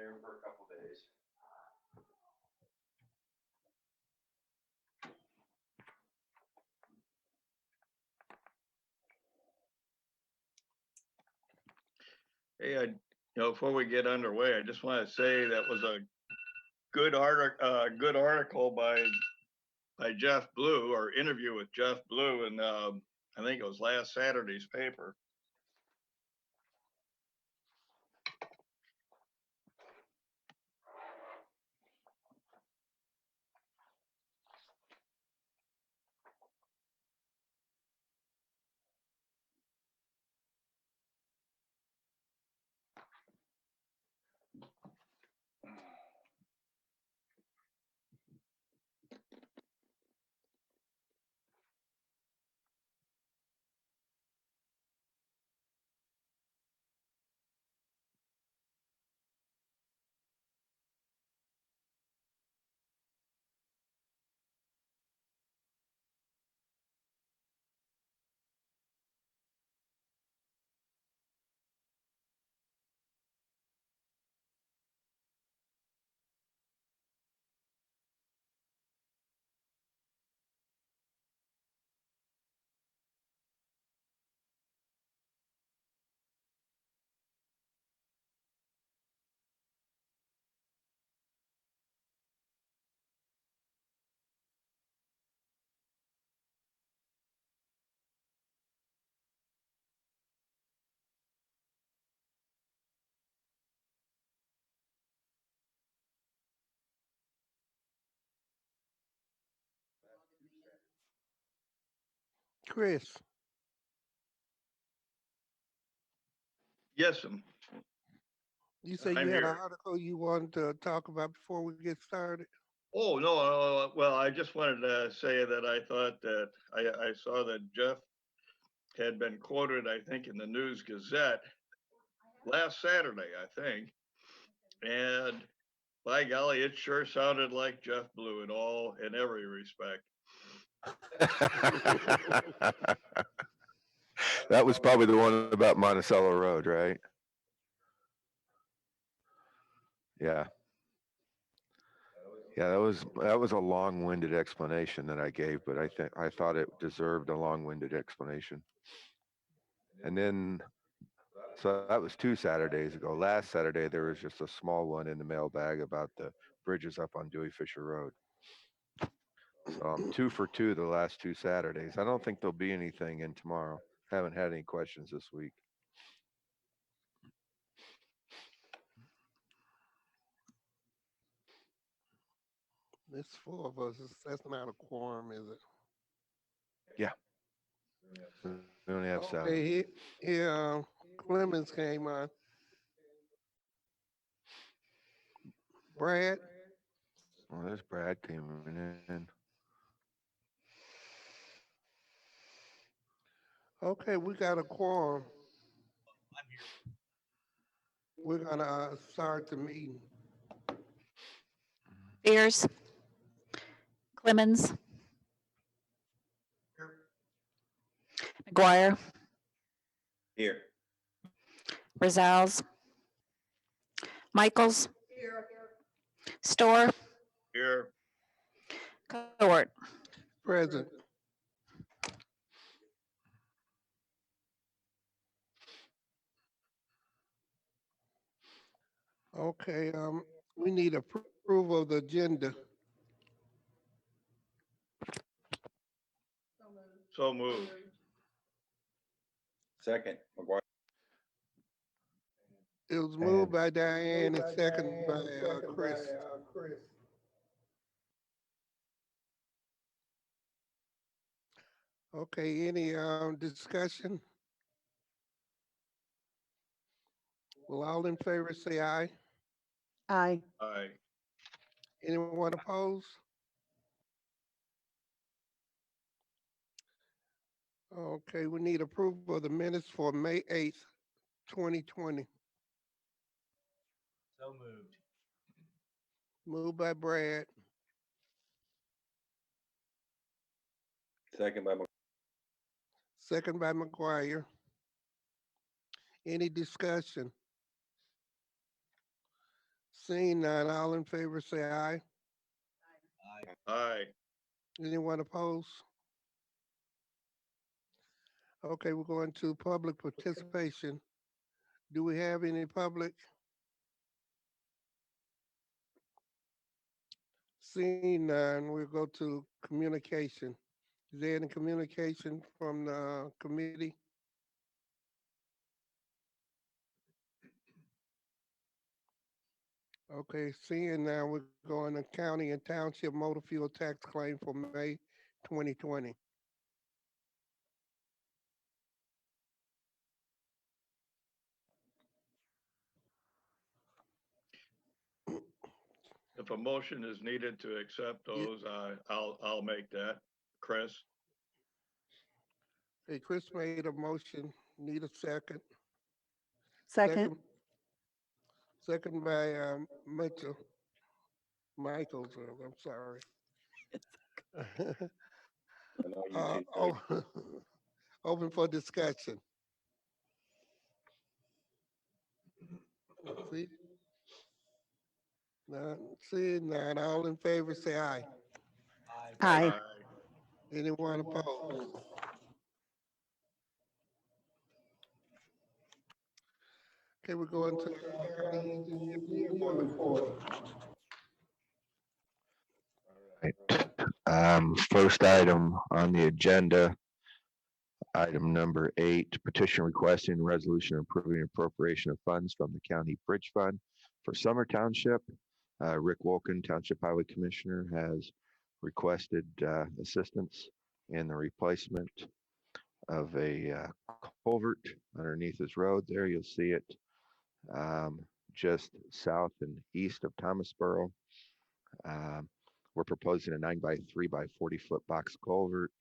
there for a couple days. Hey, before we get underway, I just want to say that was a good article by Jeff Blue, or interview with Jeff Blue, and I think it was last Saturday's paper. Chris, Yes, you said I'm you had an here. article you wanted to talk about before we get started. Oh, no, well, I just wanted to say that I thought that I saw that Jeff had been quoted, I think, in the News Gazette last Saturday, I think. And by golly, it sure sounded like Jeff Blue in every respect. That was probably the one about Monticello Road, right? Yeah. Yeah, that was a long-winded explanation that I gave, but I thought it deserved a long-winded explanation. And then, so that was 2 Saturdays ago. Last Saturday, there was just a small one in the mailbag about the bridges up on Dewey Fisher Road. So I'm 2 for 2 the last 2 Saturdays. I don't think there'll be anything in tomorrow. Haven't had any questions this week. There's 4 of us. That's not a quorum, is it? Yeah. We only have 7. Okay, here Clemens came on. Brad, Well, there's Brad came in. okay, we got a quorum. We're gonna start the meeting. Beers, Clemens, McGuire, Here. Rosales, Michaels, Store, Here, Court. Present. Okay, we need approval of the agenda. so moved. Second, McGuire. It was moved by Diane and seconded by Chris. Okay, any discussion? Will all in favor say aye? Aye. Aye. Anyone opposed? Okay, we need approval of the minutes for May 8th, 2020. So moved. Moved by Brad, Second by second by McGuire. Any discussion? Seeing none, all in favor say aye. Aye. Anyone opposed? Okay, we're going to public participation. Do we have any public? Seeing none, we'll go to communication. Is there any communication from the committee? Okay, seeing now, we're going to county and township motor fuel tax claim for May 2020. If a motion is needed to accept those, I'll make that. Chris? Hey, Chris made a motion, need a second. Second. Second by Mitchell. Michaels, I'm sorry. I know you two. Open for discussion. See? None, seeing none, all in favor say aye. Aye. Anyone opposed? Okay, we're going to the county engineer report. First item on the agenda, item number 8, petition requesting resolution approving appropriation of funds from the county bridge fund for Summer Township. Rick Wolken, Township Highway Commissioner, has requested assistance in the replacement of a culvert underneath his road there. You'll see it just south and east of Thomasboro. We're proposing a 9x3 by 40-foot box culvert.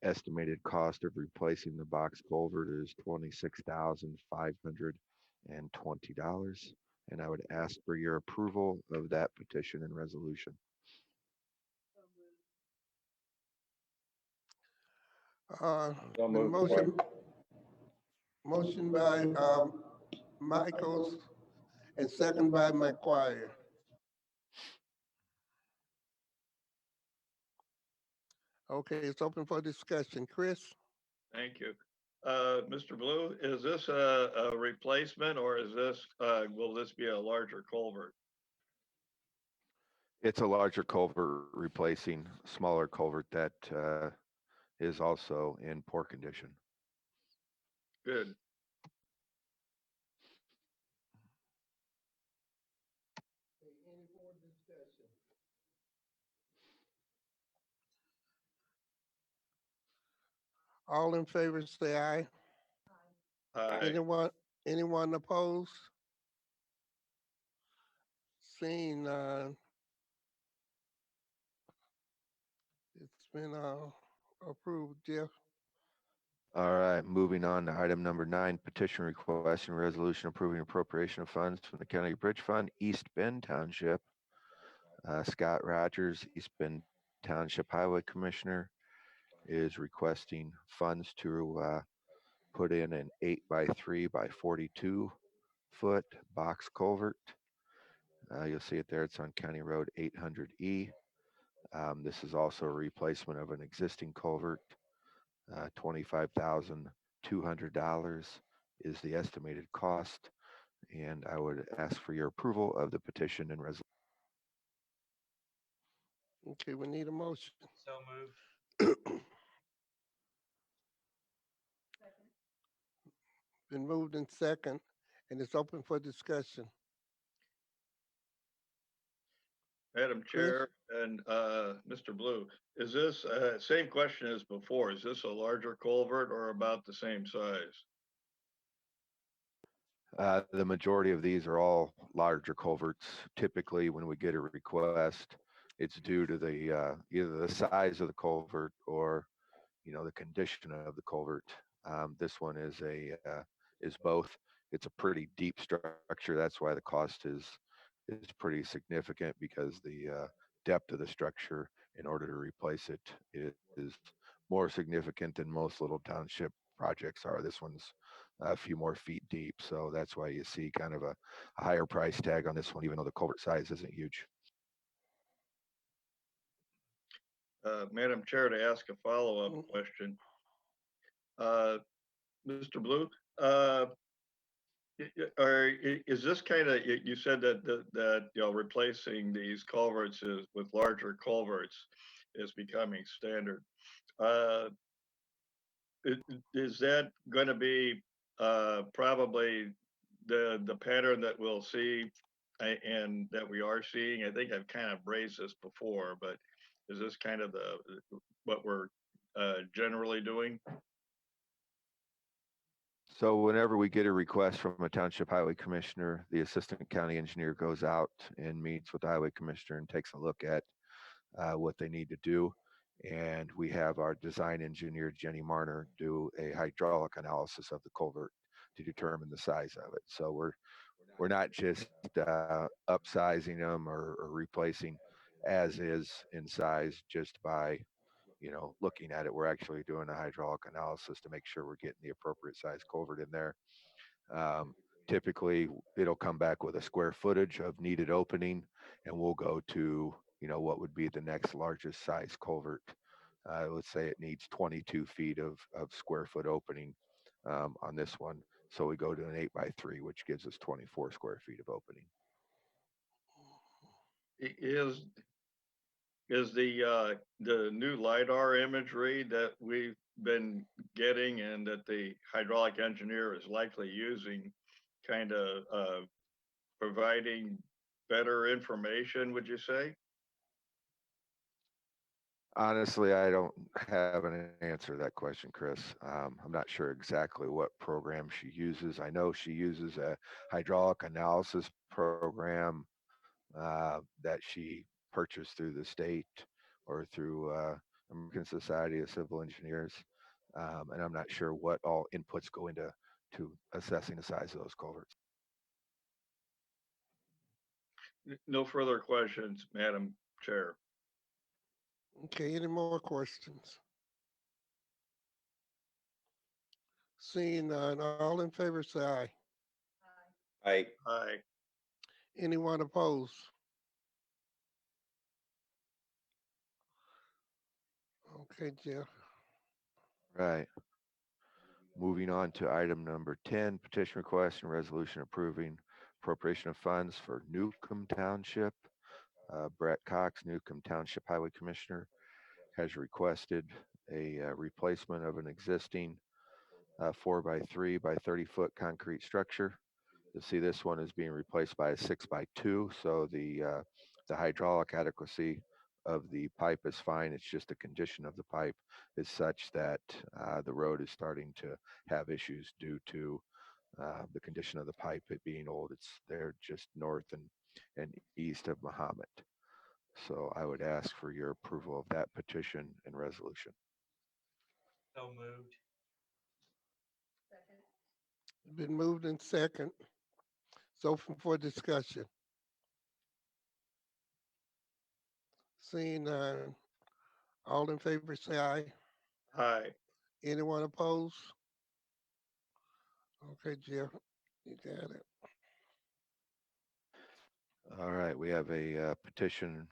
Estimated cost of replacing the box culvert is $26,520. And I would ask for your approval of that petition and resolution. So The moved. motion by Michaels and second by McGuire. Okay, it's open for discussion. Chris? Thank you. Mr. Blue, is this a replacement or is this, will this be a larger culvert? It's a larger culvert replacing smaller culvert that is also in poor condition. Good. All in favor say aye. Aye. Anyone opposed? Seeing none. It's been approved, Jeff. All right, moving on to item number 9, petition requesting resolution approving appropriation of funds from the County Bridge Fund, East Bend Township. Scott Rogers, East Bend Township Highway Commissioner, is requesting funds to put in an 8x3 by 42-foot box culvert. You'll see it there. It's on County Road 800E. This is also a replacement of an existing culvert. $25,200 is the estimated cost, and I would ask for your approval of the petition and resolution. Okay, we need a motion. So moved. Been moved in second, and it's open for discussion. Madam Chair and Mr. Blue, is this, same question as before, is this a larger culvert or about the same size? The majority of these are all larger culverts. Typically, when we get a request, it's due to the either the size of the culvert or the condition of the culvert. This one is both. It's a pretty deep structure. That's why the cost is pretty significant, because the depth of the structure in order to replace it is more significant than most little township projects are. This one's a few more feet deep. So that's why you see kind of a higher price tag on this one, even though the culvert size isn't huge. Madam Chair, to ask a follow-up Mm. question. Mr. Blue, is this kind of, you said that, replacing these culverts with larger culverts is becoming standard. Is that going to be probably the pattern that we'll see and that we are seeing? I think I've kind of raised this before, but is this kind of what we're generally doing? So whenever we get a request from a township highway commissioner, the assistant county engineer goes out and meets with the highway commissioner and takes a look at what they need to do. And we have our design engineer, Jenny Marner, do a hydraulic analysis of the culvert to determine the size of it. So we're not just upsizing them or replacing as is in size just by looking at it. We're actually doing a hydraulic analysis to make sure we're getting the appropriate size culvert in there. Um, Typically, it'll come back with a square footage of needed opening, and we'll go to what would be the next largest size culvert. Let's say it needs 22 feet of square foot opening on this one. So we go to an 8x3, which gives us 24 square feet of opening. Is the new LiDAR imagery that we've been getting and that the hydraulic engineer is likely using kind of providing better information, would you say? Honestly, I don't have an answer to that question, Chris. I'm not sure exactly what program she uses. I know she uses a hydraulic analysis program that she purchased through the state or through American Society of Civil Engineers. And I'm not sure what all inputs go into assessing the size of those culverts. No further questions, Madam Chair. Okay, any more questions? Seeing none, all in favor say aye. Aye. Aye. Anyone opposed? Okay, Jeff. Right. Moving on to item number 10, petition request and resolution approving appropriation of funds for Newcomb Township. Brett Cox, Newcomb Township Highway Commissioner, has requested a replacement of an existing 4x3 by 30 foot concrete structure. You'll see this one is being replaced by a 6x2. So the hydraulic adequacy of the pipe is fine. It's just the condition of the pipe is such that the road is starting to have issues due to the condition of the pipe, it being old. It's there just north and east of Mahomet. So I would ask for your approval of that petition and resolution. So moved. Been moved in second. It's open for discussion. Seeing none, all in favor say aye. Aye. Anyone opposed? Okay, Jeff, you got it. All right, we have a petition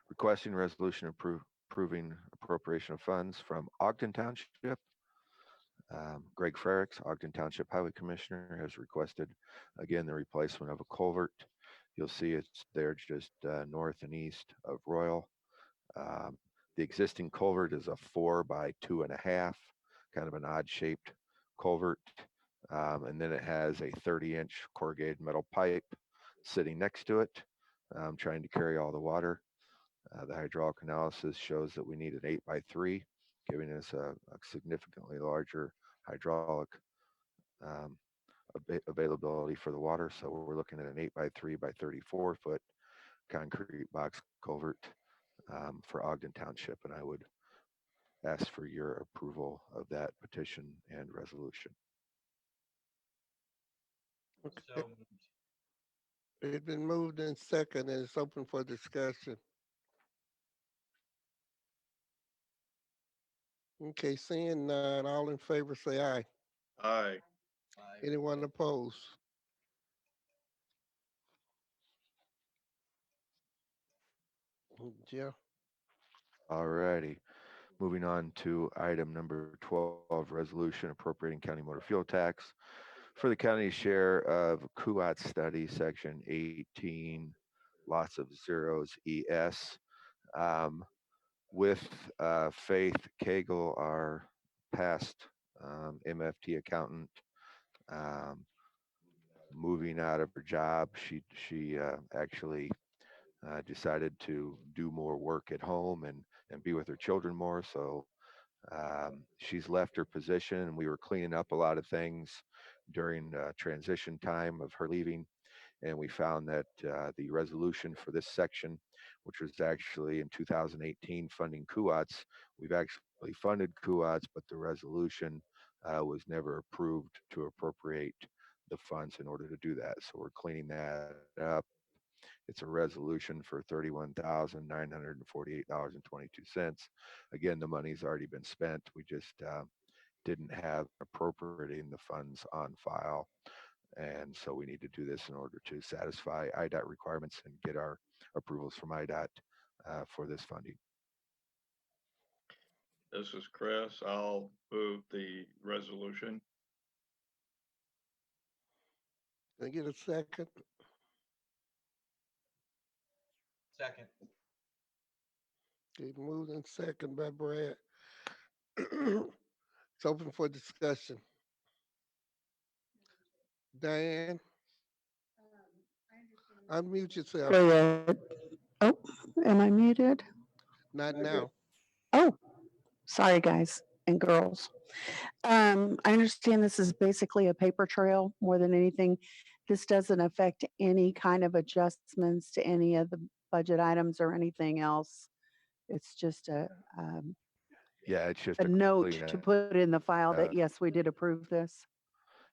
requesting resolution approving appropriation of funds from Ogden Township. Greg Frericks, Ogden Township Highway Commissioner, has requested again the replacement of a culvert. You'll see it's there just north and east of Royal. The existing culvert is a 4x2.5, kind of an odd shaped culvert. And then it has a 30-inch corrugated metal pipe sitting next to it, trying to carry all the water. The hydraulic analysis shows that we need an 8x3, giving us a significantly larger hydraulic availability for the water. So we're looking at an 8x3 by 34 foot concrete box culvert for Ogden Township. And I would ask for your approval of that petition and resolution. Okay. So moved. It's been moved in second and it's open for discussion. Okay, seeing none, all in favor say aye. Aye. Anyone opposed? Jeff, All righty. Moving on to item number 12, resolution appropriating county motor fuel tax for the county share of Kuat study, section 18, lots of zeros ES. Um, with Faith Cagle, our past MFT accountant, um, moving out of her job, she actually decided to do more work at home and be with her children more. So she's left her position, and we were cleaning up a lot of things during transition time of her leaving. And we found that the resolution for this section, which was actually in 2018 funding KUATs, we've actually funded KUATs, but the resolution was never approved to appropriate the funds in order to do that. So we're cleaning that up. It's a resolution for $31,948.22. Again, the money's already been spent. We just didn't have appropriating the funds on file. And so we need to do this in order to satisfy IDOT requirements and get our approvals from IDOT for this funding. This is Chris. I'll move the resolution. can I get a second? Second. Okay, moved and second by Brad. It's open for discussion. Diane? Unmute yourself. Go ahead. Oh, am I muted? Not now. Oh, sorry, guys and girls. I understand this is basically a paper trail more than anything. This doesn't affect any kind of adjustments to any of the budget items or anything else. It's just Yeah, it's just a note clean to put in the file up. that, yes, we did approve this.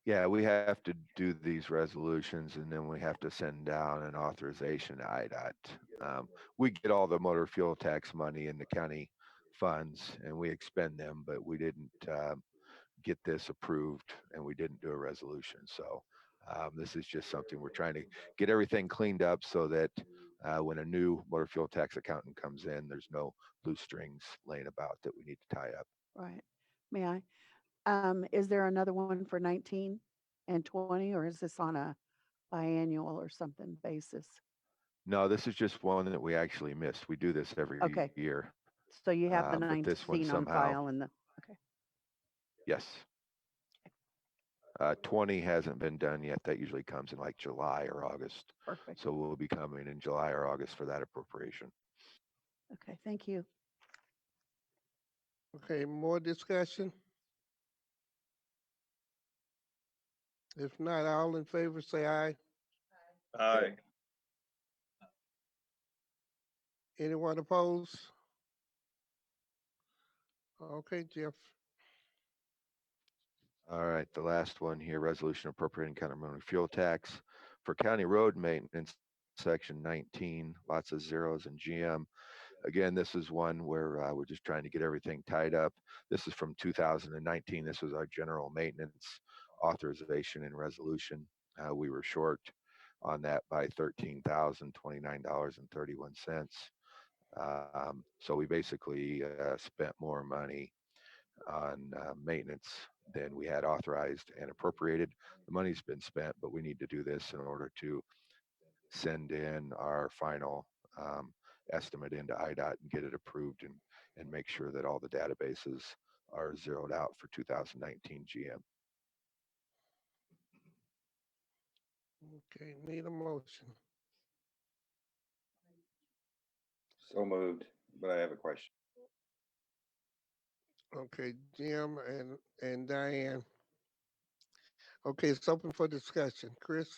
Yeah, we have to do these resolutions, and then we have to send down an authorization to IDOT. We get all the motor fuel tax money in the county funds, and we expend them, but we didn't get this approved, and we didn't do a resolution. So this is just something we're trying to get everything cleaned up so that when a new motor fuel tax accountant comes in, there's no loose strings laying about that we need to tie up. Right. May I? Is there another one for 19 and 20, or is this on a biannual or something basis? No, this is just one that we actually missed. We do this every Okay. year. So you have the But this one 19 on somehow, file and the, yes. 20 hasn't been done yet. That usually comes in like July or August. perfect. So we'll be coming in July or August for that appropriation. Okay, thank you. Okay, more discussion? If not, all in favor, say aye. Aye. Anyone opposed? Okay, Jeff. All right, the last one here, resolution appropriating county motor fuel tax for county road maintenance, section 19, lots of zeros and GM. Again, this is one where we're just trying to get everything tied up. This is from 2019. This was our general maintenance authorization and resolution. We were short on that by $13,029.31. So we basically spent more money on maintenance than we had authorized and appropriated. The money's been spent, but we need to do this in order to send in our final estimate into IDOT and get it approved and make sure that all the databases are zeroed out for 2019 GM. Okay, need a motion. So moved, but I have a question. Okay, Jim and Diane. Okay, it's open for discussion. Chris?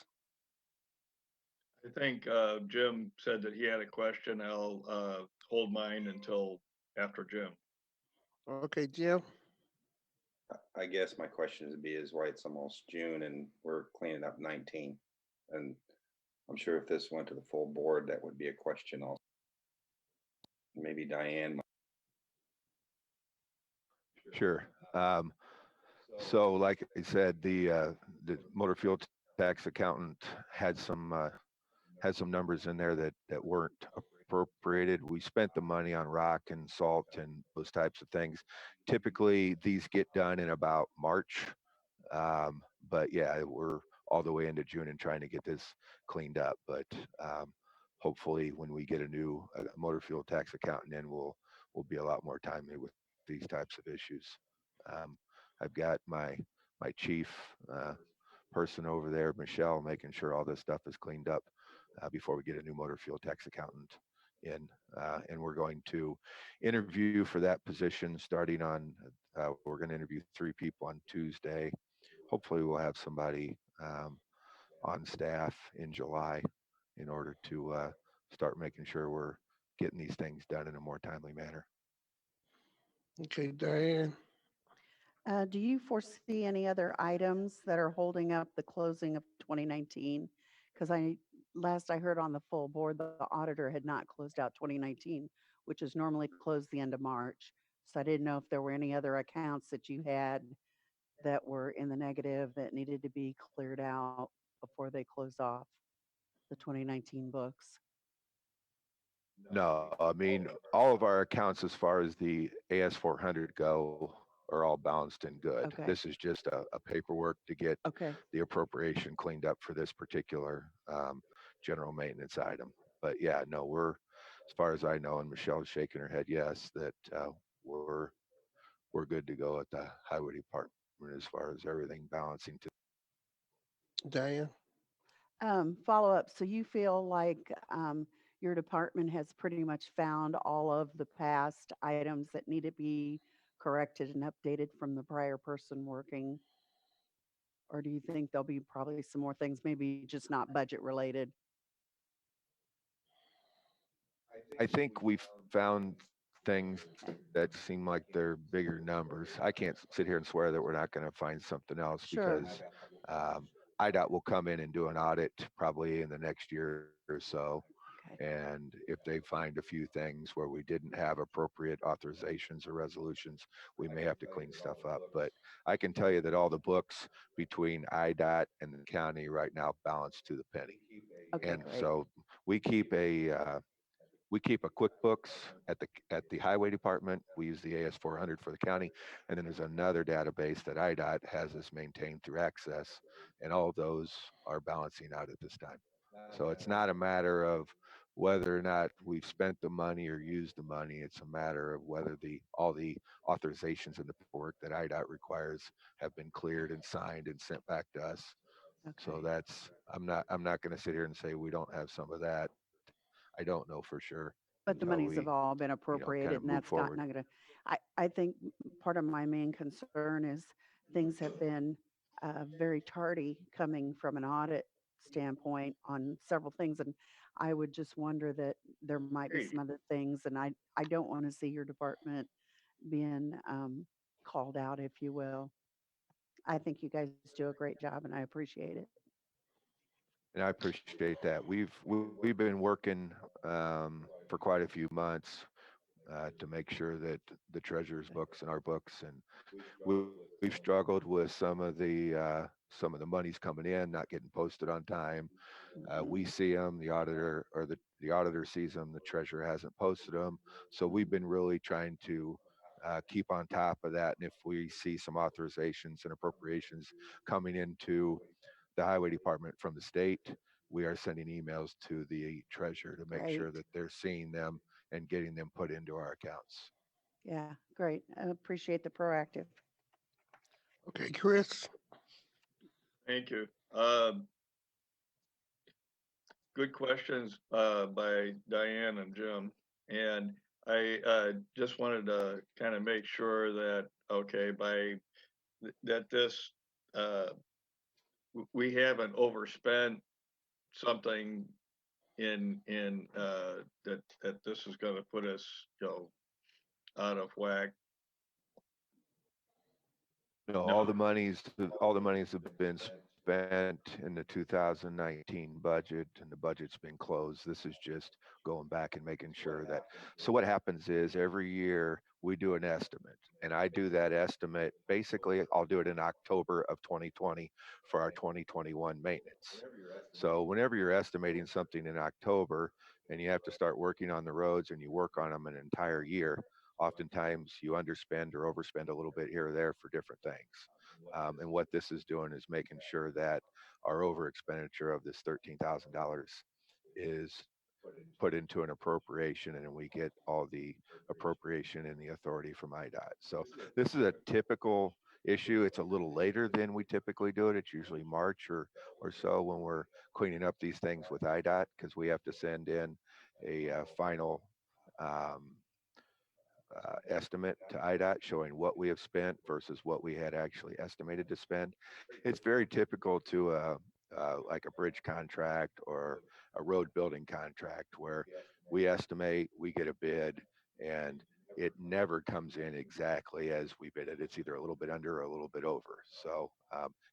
I think Jim said that he had a question. I'll hold mine until after Jim. Okay, Jim? I guess my question would be is why it's almost June and we're cleaning up 19. And I'm sure if this went to the full board, that would be a question also. Maybe Diane. Sure. So like I said, the motor fuel tax accountant had some numbers in there that weren't appropriated. We spent the money on rock and salt and those types of things. Typically, these get done in about March. Um, but yeah, we're all the way into June and trying to get this cleaned up. But hopefully, when we get a new motor fuel tax accountant in, we'll be a lot more timely with these types of issues. Um, I've got my chief person over there, Michelle, making sure all this stuff is cleaned up before we get a new motor fuel tax accountant in. And we're going to interview for that position starting on, we're going to interview 3 people on Tuesday. Hopefully we'll have somebody on staff in July in order to start making sure we're getting these things done in a more timely manner. Okay, Diane. Do you foresee any other items that are holding up the closing of 2019? Because last I heard on the full board, the auditor had not closed out 2019, which is normally closed the end of March. So I didn't know if there were any other accounts that you had that were in the negative that needed to be cleared out before they close off the 2019 books. No, I mean, all of our accounts as far as the AS400 go are all balanced and good. Okay. This is just a paperwork to get Okay. the appropriation cleaned up for this particular general maintenance item. But yeah, no, as far as I know, and Michelle's shaking her head, yes, that we're good to go at the highway department as far as everything balancing to. Diane. Follow up. So you feel like your department has pretty much found all of the past items that need to be corrected and updated from the prior person working? Or do you think there'll be probably some more things, maybe just not budget related? I think we've found things that seem like they're bigger numbers. I can't sit here and swear that we're not going to find something else Sure. because um, IDOT will come in and do an audit probably in the next year or so. Okay. And if they find a few things where we didn't have appropriate authorizations or resolutions, we may have to clean stuff up. But I can tell you that all the books between IDOT and the county right now balance to the penny. Okay, And great. so we keep we keep a QuickBooks at the highway department. We use the AS400 for the county, and then there's another database that IDOT has us maintained through Access, and all of those are balancing out at this time. So it's not a matter of whether or not we've spent the money or used the money. It's a matter of whether all the authorizations and the paperwork that IDOT requires have been cleared and signed and sent back to us. So Okay. that's I'm not going to sit here and say we don't have some of that. I don't know for sure But the until monies have we, all been kind appropriated of and move that's not forward. gonna, I think part of my main concern is things have been very tardy coming from an audit standpoint on several things. And I would just wonder that there might be Agreed. some other things and I don't want to see your department being called out, if you will. I think you guys do a great job and I appreciate it. And I appreciate that. We've been working for quite a few months to make sure that the treasurer's books and our books, and we've struggled with some of the monies coming in, not getting posted on time. Mhm. We see them, the auditor or the auditor sees them, the treasurer hasn't posted them. So we've been really trying to keep on top of that. And if we see some authorizations and appropriations coming into the highway department from the state, we are sending emails to the treasurer to make sure Great. that they're seeing them and getting them put into our accounts. Yeah, great. I appreciate the proactive. Okay, Chris. Thank you. Good questions by Diane and Jim. And I just wanted to kind of make sure that, okay, that this, uh, we haven't overspent something that this is gonna put us, out of whack. No, No. all the monies have been spent in the 2019 budget, and the budget's been closed. This is just going back and making sure that, so what happens is every year we do an estimate, and I do that estimate, basically, I'll do it in October of 2020 for our 2021 maintenance. So whenever you're estimating something in October and you have to start working on the roads and you work on them an entire year, oftentimes you underspend or overspend a little bit here or there for different things. And what this is doing is making sure that our over expenditure of this $13,000 is put into an appropriation, and we get all the appropriation and the authority from IDOT. So this is a typical issue. It's a little later than we typically do it. It's usually March or so when we're cleaning up these things with IDOT, because we have to send in a final um, estimate to IDOT showing what we have spent versus what we had actually estimated to spend. It's very typical to like a bridge contract or a road building contract where we estimate, we get a bid, and it never comes in exactly as we bid it. It's either a little bit under or a little bit over. So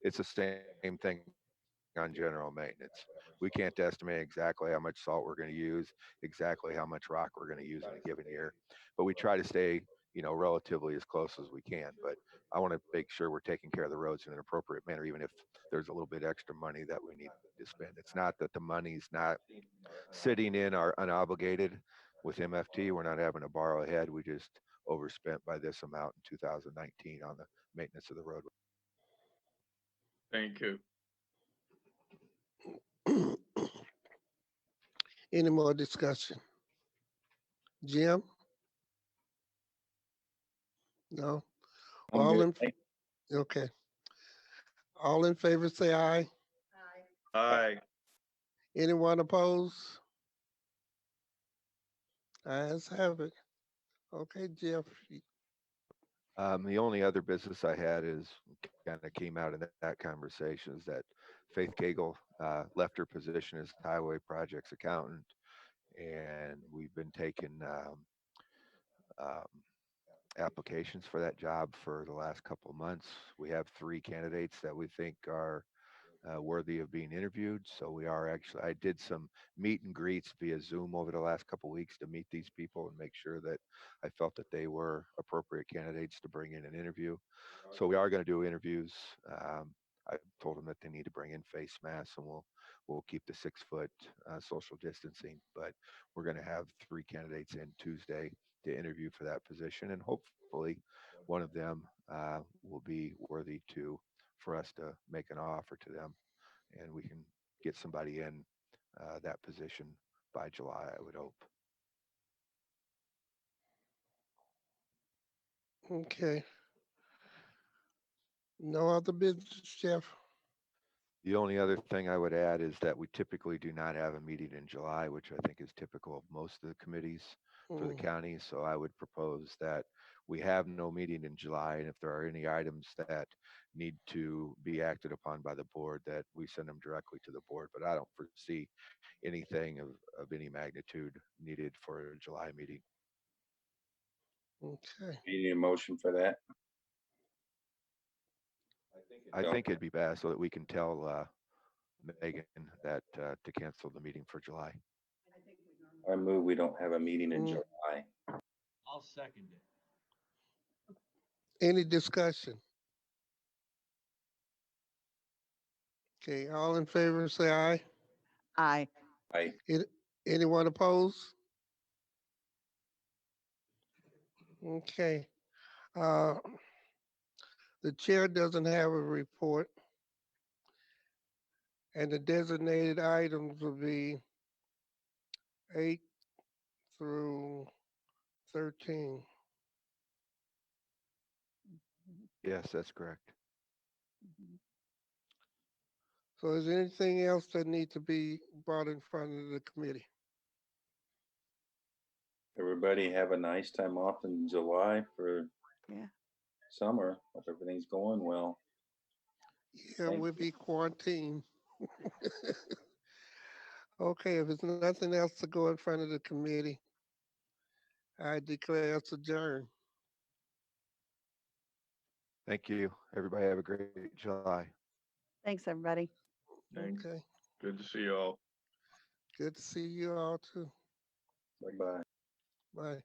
it's the same thing on general maintenance. We can't estimate exactly how much salt we're going to use, exactly how much rock we're going to use in a given year, but we try to stay, relatively as close as we can. But I want to make sure we're taking care of the roads in an appropriate manner, even if there's a little bit extra money that we need to spend. It's not that the money's not sitting in our unobligated with MFT. We're not having to borrow ahead. We just overspent by this amount in 2019 on the maintenance of the road. Thank you. Any more discussion? Jim? No? I'm All good. in, Thank- okay. All in favor, say aye. Aye. Anyone opposed? Ayes have it. Okay, Jeff. The only other business I had is kind of came out in that conversation is that Faith Cagle left her position as highway projects accountant, and we've been taking um, applications for that job for the last couple of months. We have 3 candidates that we think are worthy of being interviewed. So we are actually, I did some meet and greets via Zoom over the last couple of weeks to meet these people and make sure that I felt that they were appropriate candidates to bring in an interview. So we are going to do interviews. I told them that they need to bring in face masks, and we'll keep the 6-foot social distancing. But we're going to have 3 candidates in Tuesday to interview for that position, and hopefully one of them will be worthy for us to make an offer to them, and we can get somebody in that position by July, I would hope. Okay. No other business, Jeff? The only other thing I would add is that we typically do not have a meeting in July, which I think is typical of most of the committees for the Mm, county. So I would propose that we have no meeting in July, and if there are any items that need to be acted upon by the board, that we send them directly to the board. But I don't foresee anything of any magnitude needed for a July meeting. Okay. You need a motion for that? I So- think it'd be best so that we can tell Megan that to cancel the meeting for July. I move we don't have a meeting in Mm. July. I'll second it. Any discussion? Okay, all in favor, say aye. Aye. Anyone opposed? Okay. Uh, The chair doesn't have a report. And the designated items will be 8 through 13. Yes, that's correct. So is there anything else that needs to be brought in front of the committee? Everybody have a nice time off in July for Yeah. summer. Hope everything's going well. Yeah, Thank we'll be quarantined. Okay, if there's nothing else to go in front of the committee, I declare us adjourned. Thank you. Everybody have a great July. Thanks, everybody. Thanks. Okay, Good to see you all. good to see you all too. Bye-bye. Bye.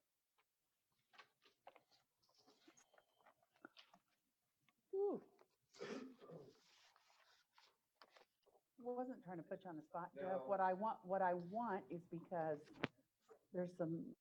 Wasn't trying to put you on the spot, Jeff. What I want is because there's some